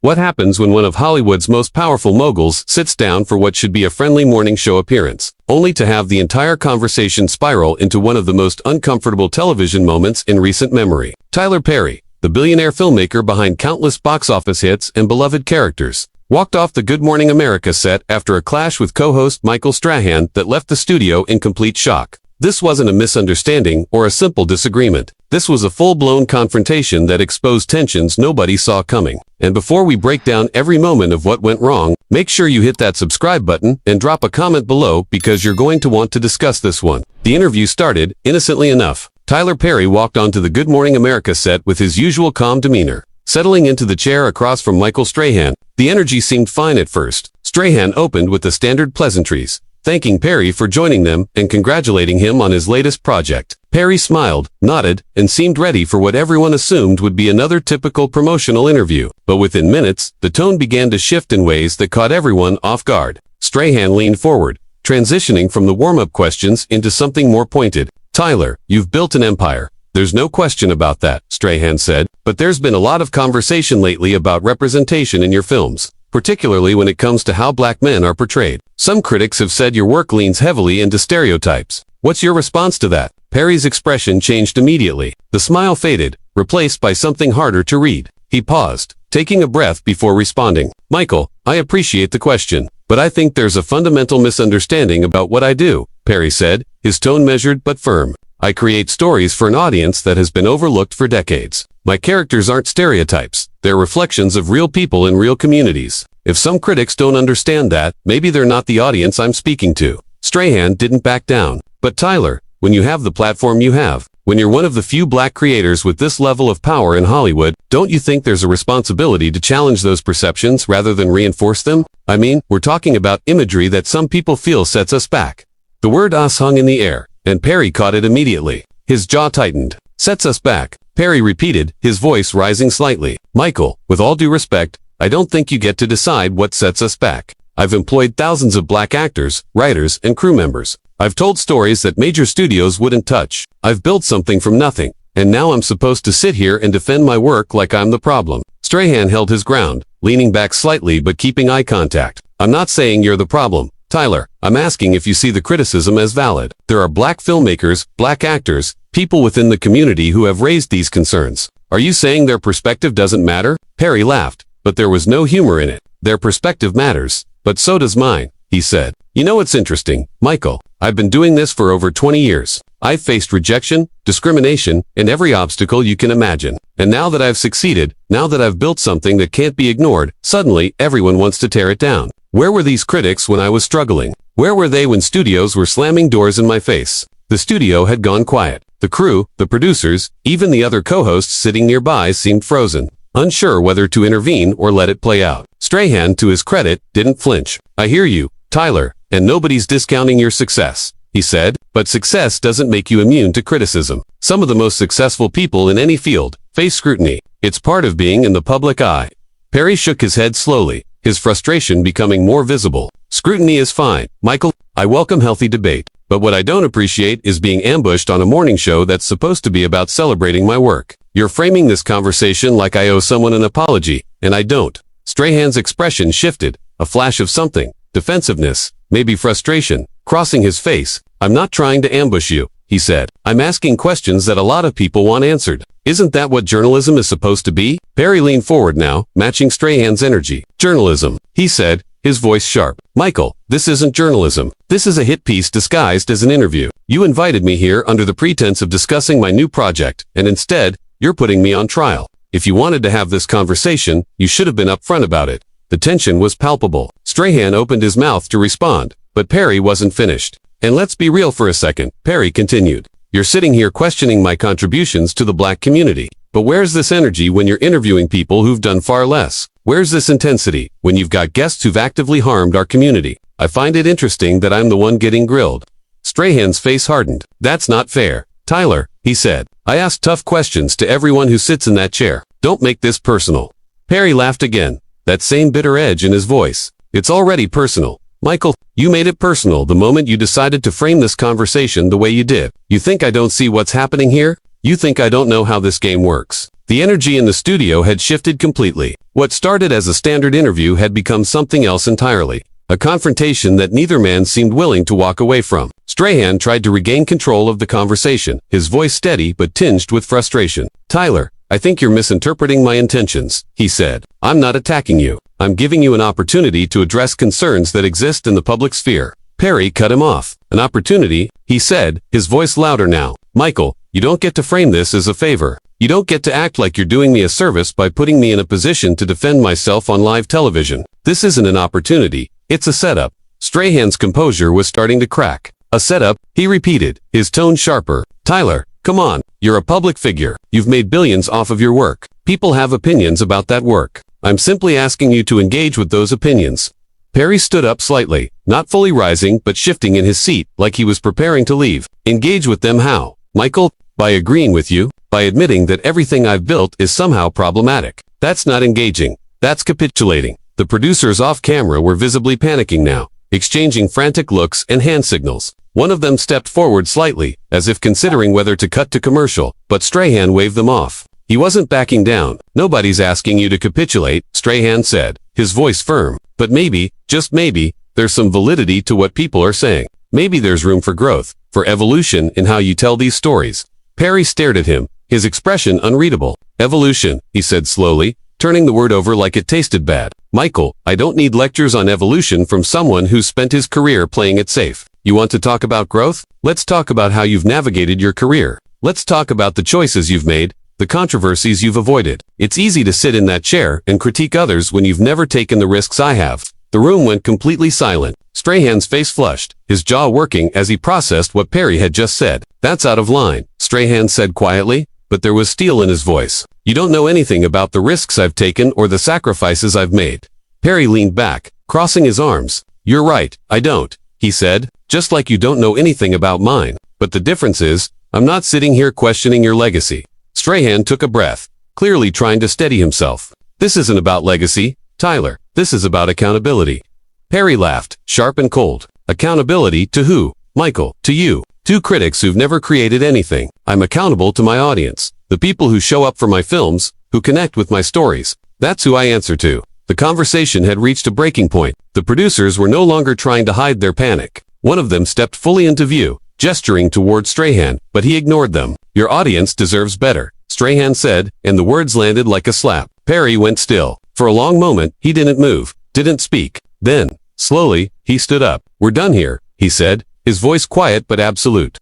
What happens when one of Hollywood's most powerful moguls sits down for what should be a friendly morning show appearance, only to have the entire conversation spiral into one of the most uncomfortable television moments in recent memory? Tyler Perry, the billionaire filmmaker behind countless box office hits and beloved characters, walked off the Good Morning America set after a clash with co-host Michael Strahan that left the studio in complete shock. This wasn't a misunderstanding or a simple disagreement. This was a full-blown confrontation that exposed tensions nobody saw coming. And before we break down every moment of what went wrong, make sure you hit that subscribe button and drop a comment below because you're going to want to discuss this one. The interview started, innocently enough. Tyler Perry walked onto the Good Morning America set with his usual calm demeanor. Settling into the chair across from Michael Strahan, the energy seemed fine at first. Strahan opened with the standard pleasantries, thanking Perry for joining them and congratulating him on his latest project. Perry smiled, nodded, and seemed ready for what everyone assumed would be another typical promotional interview. But within minutes, the tone began to shift in ways that caught everyone off guard. Strahan leaned forward, transitioning from the warm-up questions into something more pointed. "Tyler, you've built an empire. There's no question about that," Strahan said, "but there's been a lot of conversation lately about representation in your films, particularly when it comes to how black men are portrayed. Some critics have said your work leans heavily into stereotypes. What's your response to that?" Perry's expression changed immediately. The smile faded, replaced by something harder to read. He paused, taking a breath before responding. "Michael, I appreciate the question, but I think there's a fundamental misunderstanding about what I do," Perry said, his tone measured but firm. "I create stories for an audience that has been overlooked for decades. My characters aren't stereotypes. They're reflections of real people in real communities. If some critics don't understand that, maybe they're not the audience I'm speaking to." Strahan didn't back down. "But Tyler, when you have the platform you have, when you're one of the few black creators with this level of power in Hollywood, don't you think there's a responsibility to challenge those perceptions rather than reinforce them? I mean, we're talking about imagery that some people feel sets us back." The word "us" hung in the air, and Perry caught it immediately. His jaw tightened. "Sets us back," Perry repeated, his voice rising slightly. "Michael, with all due respect, I don't think you get to decide what sets us back. I've employed thousands of black actors, writers, and crew members. I've told stories that major studios wouldn't touch. I've built something from nothing, and now I'm supposed to sit here and defend my work like I'm the problem." Strahan held his ground, leaning back slightly but keeping eye contact. "I'm not saying you're the problem, Tyler. I'm asking if you see the criticism as valid. There are black filmmakers, black actors, people within the community who have raised these concerns. Are you saying their perspective doesn't matter?" Perry laughed, but there was no humor in it. "Their perspective matters, but so does mine," he said. "You know what's interesting, Michael? I've been doing this for over 20 years. I've faced rejection, discrimination, and every obstacle you can imagine. And now that I've succeeded, now that I've built something that can't be ignored, suddenly everyone wants to tear it down. Where were these critics when I was struggling? Where were they when studios were slamming doors in my face?" The studio had gone quiet. The crew, the producers, even the other co-hosts sitting nearby seemed frozen, unsure whether to intervene or let it play out. Strahan, to his credit, didn't flinch. "I hear you, Tyler, and nobody's discounting your success," he said, "but success doesn't make you immune to criticism. Some of the most successful people in any field face scrutiny. It's part of being in the public eye." Perry shook his head slowly, his frustration becoming more visible. "Scrutiny is fine, Michael. I welcome healthy debate. But what I don't appreciate is being ambushed on a morning show that's supposed to be about celebrating my work. You're framing this conversation like I owe someone an apology, and I don't." Strahan's expression shifted, a flash of something, defensiveness, maybe frustration, crossing his face. "I'm not trying to ambush you," he said. "I'm asking questions that a lot of people want answered. Isn't that what journalism is supposed to be?" Perry leaned forward now, matching Strahan's energy. "Journalism," he said, his voice sharp. "Michael, this isn't journalism. This is a hit piece disguised as an interview. You invited me here under the pretense of discussing my new project, and instead, you're putting me on trial. If you wanted to have this conversation, you should have been upfront about it." The tension was palpable. Strahan opened his mouth to respond, but Perry wasn't finished. "And let's be real for a second," Perry continued. "You're sitting here questioning my contributions to the black community. But where's this energy when you're interviewing people who've done far less? Where's this intensity when you've got guests who've actively harmed our community? I find it interesting that I'm the one getting grilled." Strahan's face hardened. "That's not fair, Tyler," he said. "I ask tough questions to everyone who sits in that chair. Don't make this personal." Perry laughed again, that same bitter edge in his voice. "It's already personal. Michael, you made it personal the moment you decided to frame this conversation the way you did. You think I don't see what's happening here? You think I don't know how this game works? The energy in the studio had shifted completely. What started as a standard interview had become something else entirely. A confrontation that neither man seemed willing to walk away from. Strahan tried to regain control of the conversation, his voice steady but tinged with frustration. "Tyler, I think you're misinterpreting my intentions," he said. "I'm not attacking you. I'm giving you an opportunity to address concerns that exist in the public sphere." Perry cut him off. "An opportunity," he said, his voice louder now. "Michael, you don't get to frame this as a favor. You don't get to act like you're doing me a service by putting me in a position to defend myself on live television. This isn't an opportunity. It's a setup." Strahan's composure was starting to crack. "A setup," he repeated, his tone sharper. "Tyler, come on. You're a public figure. You've made billions off of your work. People have opinions about that work. I'm simply asking you to engage with those opinions." Perry stood up slightly, not fully rising but shifting in his seat like he was preparing to leave. "Engage with them how, Michael? By agreeing with you, by admitting that everything I've built is somehow problematic. That's not engaging. That's capitulating." The producers off camera were visibly panicking now, exchanging frantic looks and hand signals. One of them stepped forward slightly, as if considering whether to cut to commercial, but Strahan waved them off. He wasn't backing down. "Nobody's asking you to capitulate," Strahan said, his voice firm. "But maybe, just maybe, there's some validity to what people are saying. Maybe there's room for growth, for evolution in how you tell these stories." Perry stared at him, his expression unreadable. "Evolution," he said slowly, turning the word over like it tasted bad. "Michael, I don't need lectures on evolution from someone who's spent his career playing it safe. You want to talk about growth? Let's talk about how you've navigated your career. Let's talk about the choices you've made, the controversies you've avoided. It's easy to sit in that chair and critique others when you've never taken the risks I have." The room went completely silent. Strahan's face flushed, his jaw working as he processed what Perry had just said. "That's out of line," Strahan said quietly, but there was steel in his voice. "You don't know anything about the risks I've taken or the sacrifices I've made." Perry leaned back, crossing his arms. "You're right, I don't," he said, "just like you don't know anything about mine. But the difference is, I'm not sitting here questioning your legacy." Strahan took a breath, clearly trying to steady himself. "This isn't about legacy, Tyler. This is about accountability." Perry laughed, sharp and cold. "Accountability to who? Michael, to you. Two critics who've never created anything. I'm accountable to my audience. The people who show up for my films, who connect with my stories. That's who I answer to." The conversation had reached a breaking point. The producers were no longer trying to hide their panic. One of them stepped fully into view, gesturing toward Strahan, but he ignored them. "Your audience deserves better," Strahan said, and the words landed like a slap. Perry went still. For a long moment, he didn't move, didn't speak. Then, slowly, he stood up. "We're done here," he said, his voice quiet but absolute.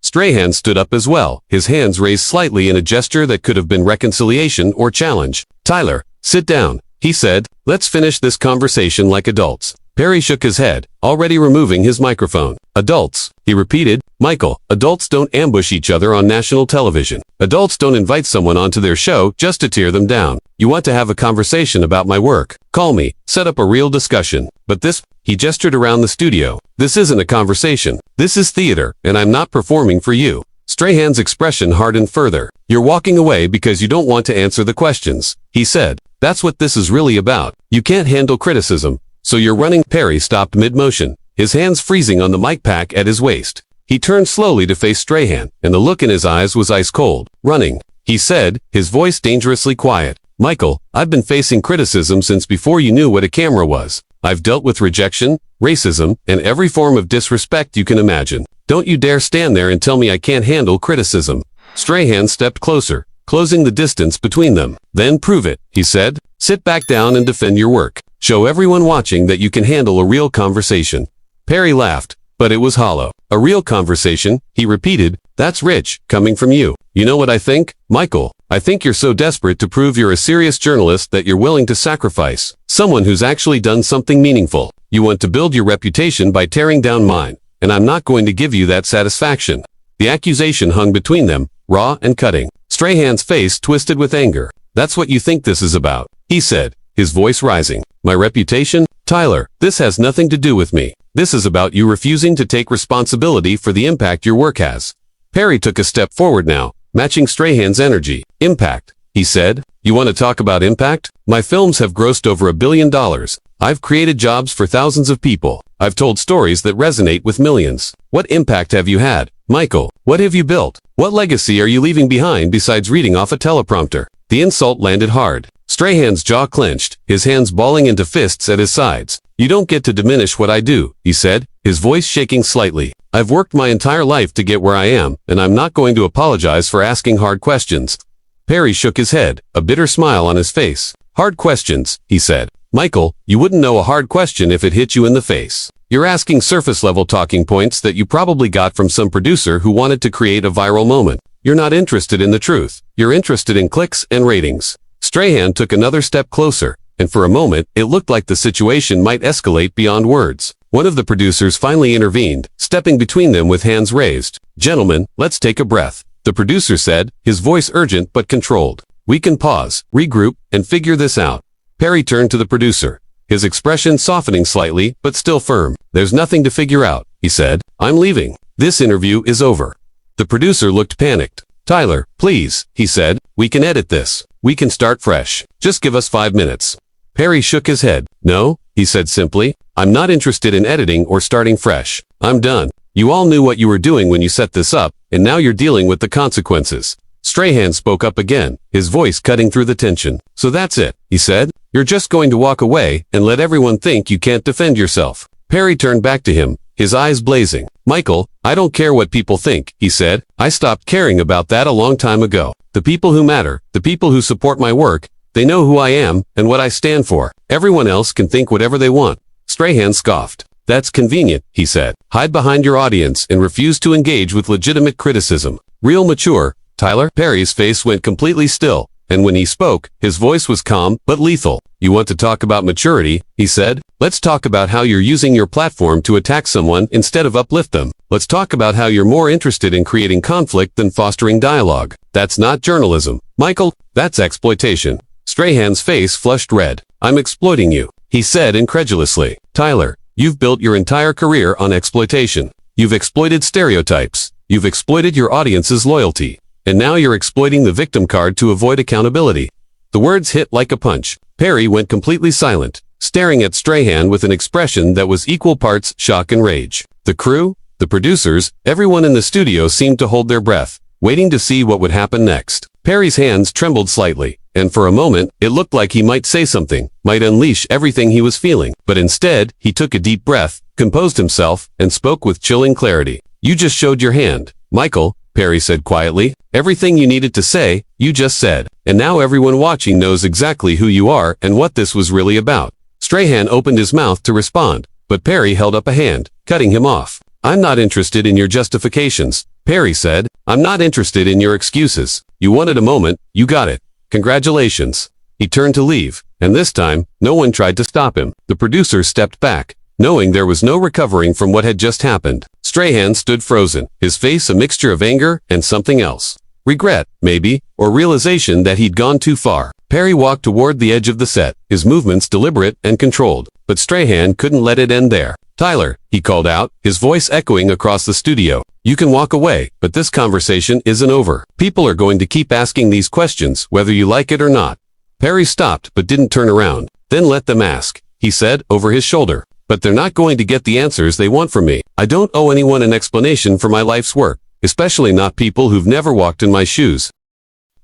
Strahan stood up as well, his hands raised slightly in a gesture that could have been reconciliation or challenge. "Tyler, sit down," he said. "Let's finish this conversation like adults." Perry shook his head, already removing his microphone. "Adults," he repeated. "Michael, adults don't ambush each other on national television. Adults don't invite someone onto their show just to tear them down. You want to have a conversation about my work? Call me, set up a real discussion. But this," he gestured around the studio, "this isn't a conversation. This is theater, and I'm not performing for you." Strahan's expression hardened further. "You're walking away because you don't want to answer the questions," he said. "That's what this is really about. You can't handle criticism. So you're running." Perry stopped mid-motion, his hands freezing on the mic pack at his waist. He turned slowly to face Strahan, and the look in his eyes was ice cold. "Running," he said, his voice dangerously quiet. "Michael, I've been facing criticism since before you knew what a camera was. I've dealt with rejection, racism, and every form of disrespect you can imagine. Don't you dare stand there and tell me I can't handle criticism." Strahan stepped closer, closing the distance between them. "Then prove it," he said. "Sit back down and defend your work. Show everyone watching that you can handle a real conversation." Perry laughed, but it was hollow. "A real conversation," he repeated. "That's rich, coming from you. You know what I think, Michael? I think you're so desperate to prove you're a serious journalist that you're willing to sacrifice someone who's actually done something meaningful. You want to build your reputation by tearing down mine, and I'm not going to give you that satisfaction." The accusation hung between them, raw and cutting. Strahan's face twisted with anger. "That's what you think this is about," he said, his voice rising. "My reputation? Tyler, this has nothing to do with me. This is about you refusing to take responsibility for the impact your work has." Perry took a step forward now, matching Strahan's energy. "Impact," he said. You want to talk about impact? My films have grossed over $1 billion. I've created jobs for thousands of people. I've told stories that resonate with millions. What impact have you had? Michael, what have you built? What legacy are you leaving behind besides reading off a teleprompter? The insult landed hard. Strahan's jaw clenched, his hands balling into fists at his sides. You don't get to diminish what I do, he said, his voice shaking slightly. I've worked my entire life to get where I am, and I'm not going to apologize for asking hard questions. Perry shook his head, a bitter smile on his face. Hard questions, he said. Michael, you wouldn't know a hard question if it hit you in the face. You're asking surface-level talking points that you probably got from some producer who wanted to create a viral moment. You're not interested in the truth. You're interested in clicks and ratings. Strahan took another step closer, and for a moment, it looked like the situation might escalate beyond words. One of the producers finally intervened, stepping between them with hands raised. Gentlemen, let's take a breath, the producer said, his voice urgent but controlled. We can pause, regroup, and figure this out. Perry turned to the producer, his expression softening slightly, but still firm. There's nothing to figure out, he said. I'm leaving. This interview is over. The producer looked panicked. Tyler, please, he said. We can edit this. We can start fresh. Just give us 5 minutes. Perry shook his head. No, he said simply. I'm not interested in editing or starting fresh. I'm done. You all knew what you were doing when you set this up, and now you're dealing with the consequences. Strahan spoke up again, his voice cutting through the tension. So that's it, he said. You're just going to walk away and let everyone think you can't defend yourself. Perry turned back to him, his eyes blazing. Michael, I don't care what people think, he said. I stopped caring about that a long time ago. The people who matter, the people who support my work, they know who I am and what I stand for. Everyone else can think whatever they want. Strahan scoffed. That's convenient, he said. Hide behind your audience and refuse to engage with legitimate criticism. Real mature, Tyler. Perry's face went completely still, and when he spoke, his voice was calm but lethal. You want to talk about maturity, he said. Let's talk about how you're using your platform to attack someone instead of uplift them. Let's talk about how you're more interested in creating conflict than fostering dialogue. That's not journalism. Michael, that's exploitation. Strahan's face flushed red. I'm exploiting you, he said incredulously. Tyler, you've built your entire career on exploitation. You've exploited stereotypes. You've exploited your audience's loyalty. And now you're exploiting the victim card to avoid accountability. The words hit like a punch. Perry went completely silent, staring at Strahan with an expression that was equal parts shock and rage. The crew, the producers, everyone in the studio seemed to hold their breath, waiting to see what would happen next. Perry's hands trembled slightly, and for a moment, it looked like he might say something, might unleash everything he was feeling. But instead, he took a deep breath, composed himself, and spoke with chilling clarity. You just showed your hand, Michael, Perry said quietly. Everything you needed to say, you just said. And now everyone watching knows exactly who you are and what this was really about. Strahan opened his mouth to respond, but Perry held up a hand, cutting him off. I'm not interested in your justifications, Perry said. I'm not interested in your excuses. You wanted a moment, you got it. Congratulations. He turned to leave, and this time, no one tried to stop him. The producer stepped back, knowing there was no recovering from what had just happened. Strahan stood frozen, his face a mixture of anger and something else. Regret, maybe, or realization that he'd gone too far. Perry walked toward the edge of the set, his movements deliberate and controlled. But Strahan couldn't let it end there. Tyler, he called out, his voice echoing across the studio. You can walk away, but this conversation isn't over. People are going to keep asking these questions, whether you like it or not. Perry stopped but didn't turn around. Then let them ask, he said, over his shoulder. But they're not going to get the answers they want from me. I don't owe anyone an explanation for my life's work, especially not people who've never walked in my shoes.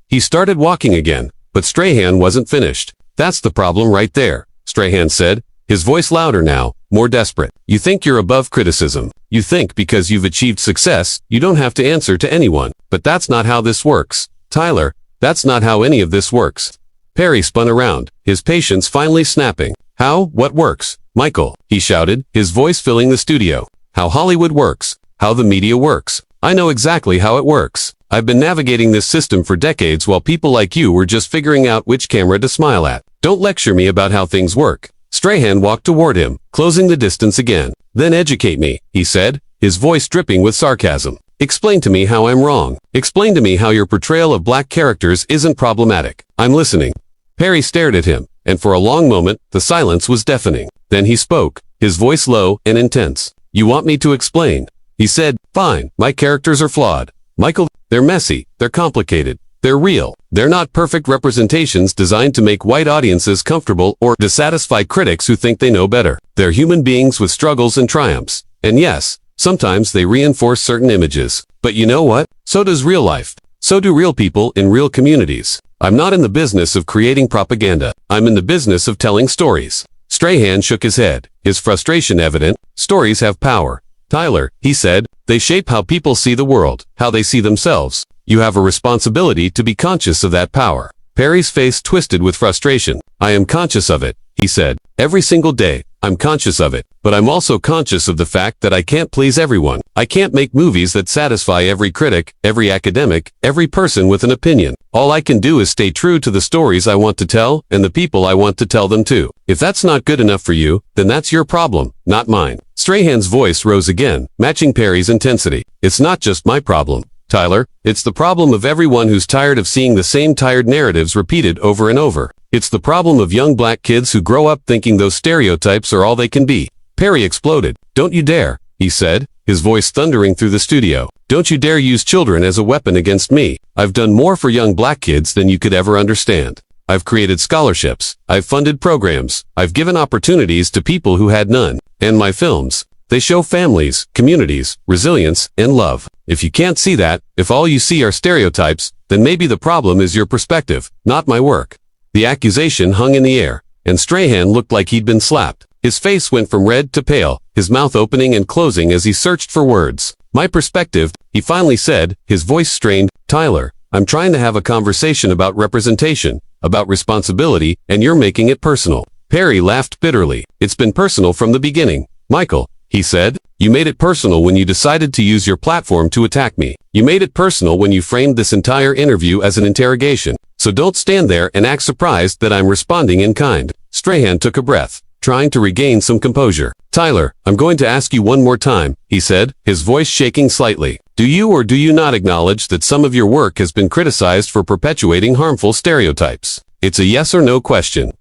He started walking again, but Strahan wasn't finished. That's the problem right there, Strahan said, his voice louder now, more desperate. You think you're above criticism. You think because you've achieved success, you don't have to answer to anyone. But that's not how this works. Tyler, that's not how any of this works. Perry spun around, his patience finally snapping. How? What works? Michael, he shouted, his voice filling the studio. How Hollywood works. How the media works. I know exactly how it works. I've been navigating this system for decades while people like you were just figuring out which camera to smile at. Don't lecture me about how things work. Strahan walked toward him, closing the distance again. Then educate me, he said, his voice dripping with sarcasm. Explain to me how I'm wrong. Explain to me how your portrayal of black characters isn't problematic. I'm listening. Perry stared at him, and for a long moment, the silence was deafening. Then he spoke, his voice low and intense. You want me to explain? He said, fine, my characters are flawed. Michael, they're messy, they're complicated. They're real. They're not perfect representations designed to make white audiences comfortable or to satisfy critics who think they know better. They're human beings with struggles and triumphs. And yes, sometimes they reinforce certain images. But you know what? So does real life. So do real people in real communities. I'm not in the business of creating propaganda. I'm in the business of telling stories. Strahan shook his head, his frustration evident. Stories have power. Tyler, he said, they shape how people see the world, how they see themselves. You have a responsibility to be conscious of that power. Perry's face twisted with frustration. I am conscious of it, he said. Every single day, I'm conscious of it. But I'm also conscious of the fact that I can't please everyone. I can't make movies that satisfy every critic, every academic, every person with an opinion. All I can do is stay true to the stories I want to tell and the people I want to tell them to. If that's not good enough for you, then that's your problem, not mine. Strahan's voice rose again, matching Perry's intensity. It's not just my problem, Tyler. It's the problem of everyone who's tired of seeing the same tired narratives repeated over and over. It's the problem of young black kids who grow up thinking those stereotypes are all they can be. Perry exploded. Don't you dare, he said, his voice thundering through the studio. Don't you dare use children as a weapon against me. I've done more for young black kids than you could ever understand. I've created scholarships. I've funded programs. I've given opportunities to people who had none. And my films, they show families, communities, resilience, and love. If you can't see that, if all you see are stereotypes, then maybe the problem is your perspective, not my work. The accusation hung in the air, and Strahan looked like he'd been slapped. His face went from red to pale, his mouth opening and closing as he searched for words. My perspective, he finally said, his voice strained. Tyler, I'm trying to have a conversation about representation, about responsibility, and you're making it personal. Perry laughed bitterly. It's been personal from the beginning. Michael, he said, you made it personal when you decided to use your platform to attack me. You made it personal when you framed this entire interview as an interrogation. So don't stand there and act surprised that I'm responding in kind. Strahan took a breath, trying to regain some composure. Tyler, I'm going to ask you one more time, he said, his voice shaking slightly. Do you or do you not acknowledge that some of your work has been criticized for perpetuating harmful stereotypes? It's a yes or no question.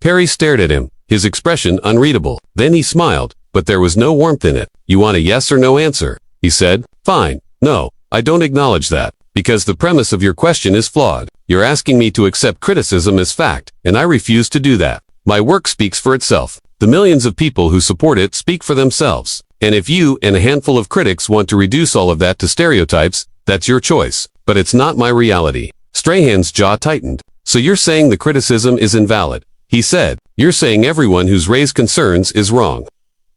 Perry stared at him, his expression unreadable. Then he smiled, but there was no warmth in it. You want a yes or no answer? He said. Fine. No, I don't acknowledge that. Because the premise of your question is flawed. You're asking me to accept criticism as fact, and I refuse to do that. My work speaks for itself. The millions of people who support it speak for themselves. And if you and a handful of critics want to reduce all of that to stereotypes, that's your choice. But it's not my reality. Strahan's jaw tightened. So you're saying the criticism is invalid? He said. You're saying everyone who's raised concerns is wrong.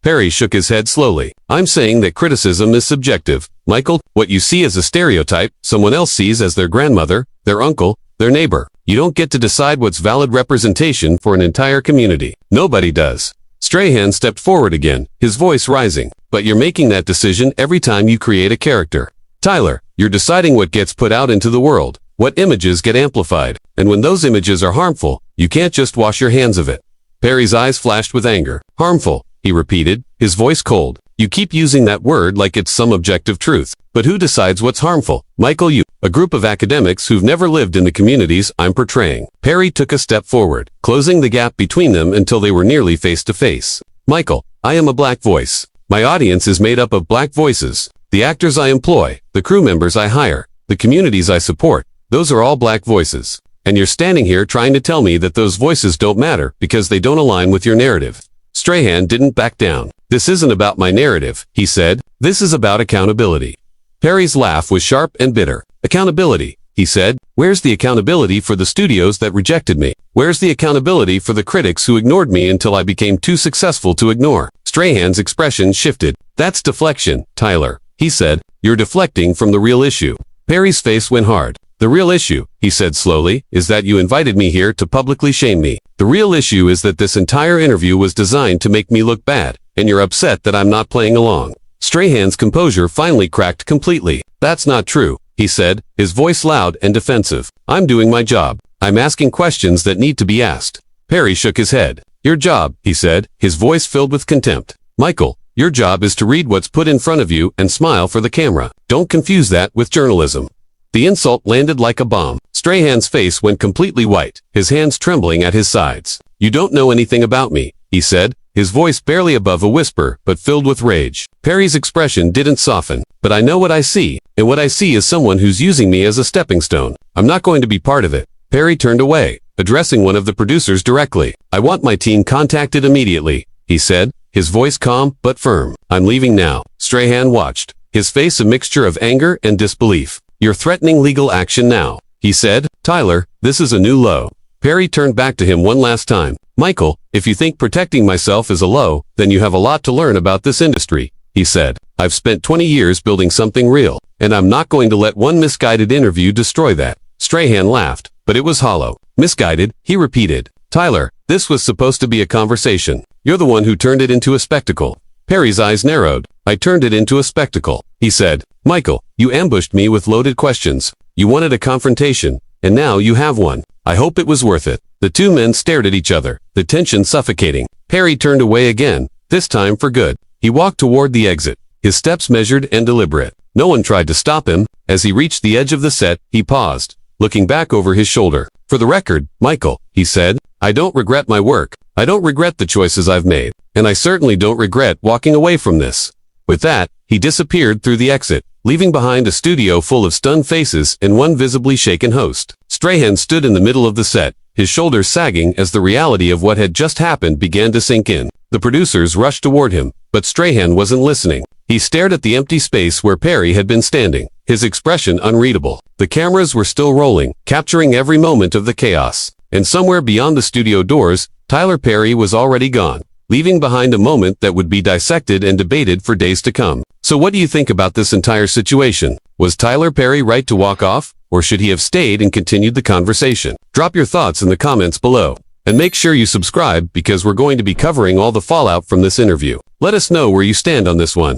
Perry shook his head slowly. I'm saying that criticism is subjective. Michael, what you see as a stereotype, someone else sees as their grandmother, their uncle, their neighbor. You don't get to decide what's valid representation for an entire community. Nobody does. Strahan stepped forward again, his voice rising. But you're making that decision every time you create a character. Tyler, you're deciding what gets put out into the world, what images get amplified. And when those images are harmful, you can't just wash your hands of it. Perry's eyes flashed with anger. Harmful, he repeated, his voice cold. You keep using that word like it's some objective truth. But who decides what's harmful? Michael, you. A group of academics who've never lived in the communities I'm portraying. Perry took a step forward, closing the gap between them until they were nearly face to face. Michael, I am a black voice. My audience is made up of black voices. The actors I employ, the crew members I hire, the communities I support, those are all black voices. And you're standing here trying to tell me that those voices don't matter because they don't align with your narrative. Strahan didn't back down. This isn't about my narrative, he said. This is about accountability. Perry's laugh was sharp and bitter. Accountability, he said. Where's the accountability for the studios that rejected me? Where's the accountability for the critics who ignored me until I became too successful to ignore? Strahan's expression shifted. That's deflection, Tyler, he said. You're deflecting from the real issue. Perry's face went hard. The real issue, he said slowly, is that you invited me here to publicly shame me. The real issue is that this entire interview was designed to make me look bad, and you're upset that I'm not playing along. Strahan's composure finally cracked completely. That's not true, he said, his voice loud and defensive. I'm doing my job. I'm asking questions that need to be asked. Perry shook his head. Your job, he said, his voice filled with contempt. Michael, your job is to read what's put in front of you and smile for the camera. Don't confuse that with journalism. The insult landed like a bomb. Strahan's face went completely white, his hands trembling at his sides. You don't know anything about me, he said, his voice barely above a whisper, but filled with rage. Perry's expression didn't soften. But I know what I see, and what I see is someone who's using me as a stepping stone. I'm not going to be part of it. Perry turned away, addressing one of the producers directly. I want my team contacted immediately, he said, his voice calm but firm. I'm leaving now. Strahan watched, his face a mixture of anger and disbelief. You're threatening legal action now, he said. Tyler, this is a new low. Perry turned back to him one last time. Michael, if you think protecting myself is a low, then you have a lot to learn about this industry, he said. I've spent 20 years building something real, and I'm not going to let one misguided interview destroy that. Strahan laughed, but it was hollow. Misguided, he repeated. Tyler, this was supposed to be a conversation. You're the one who turned it into a spectacle. Perry's eyes narrowed. I turned it into a spectacle, he said. Michael, you ambushed me with loaded questions. You wanted a confrontation, and now you have one. I hope it was worth it. The two men stared at each other, the tension suffocating. Perry turned away again, this time for good. He walked toward the exit, his steps measured and deliberate. No one tried to stop him. As he reached the edge of the set, he paused, looking back over his shoulder. For the record, Michael, he said, I don't regret my work. I don't regret the choices I've made. And I certainly don't regret walking away from this. With that, he disappeared through the exit, leaving behind a studio full of stunned faces and one visibly shaken host. Strahan stood in the middle of the set, his shoulders sagging as the reality of what had just happened began to sink in. The producers rushed toward him, but Strahan wasn't listening. He stared at the empty space where Perry had been standing, his expression unreadable. The cameras were still rolling, capturing every moment of the chaos. And somewhere beyond the studio doors, Tyler Perry was already gone, leaving behind a moment that would be dissected and debated for days to come. So what do you think about this entire situation? Was Tyler Perry right to walk off, or should he have stayed and continued the conversation? Drop your thoughts in the comments below. And make sure you subscribe because we're going to be covering all the fallout from this interview. Let us know where you stand on this one.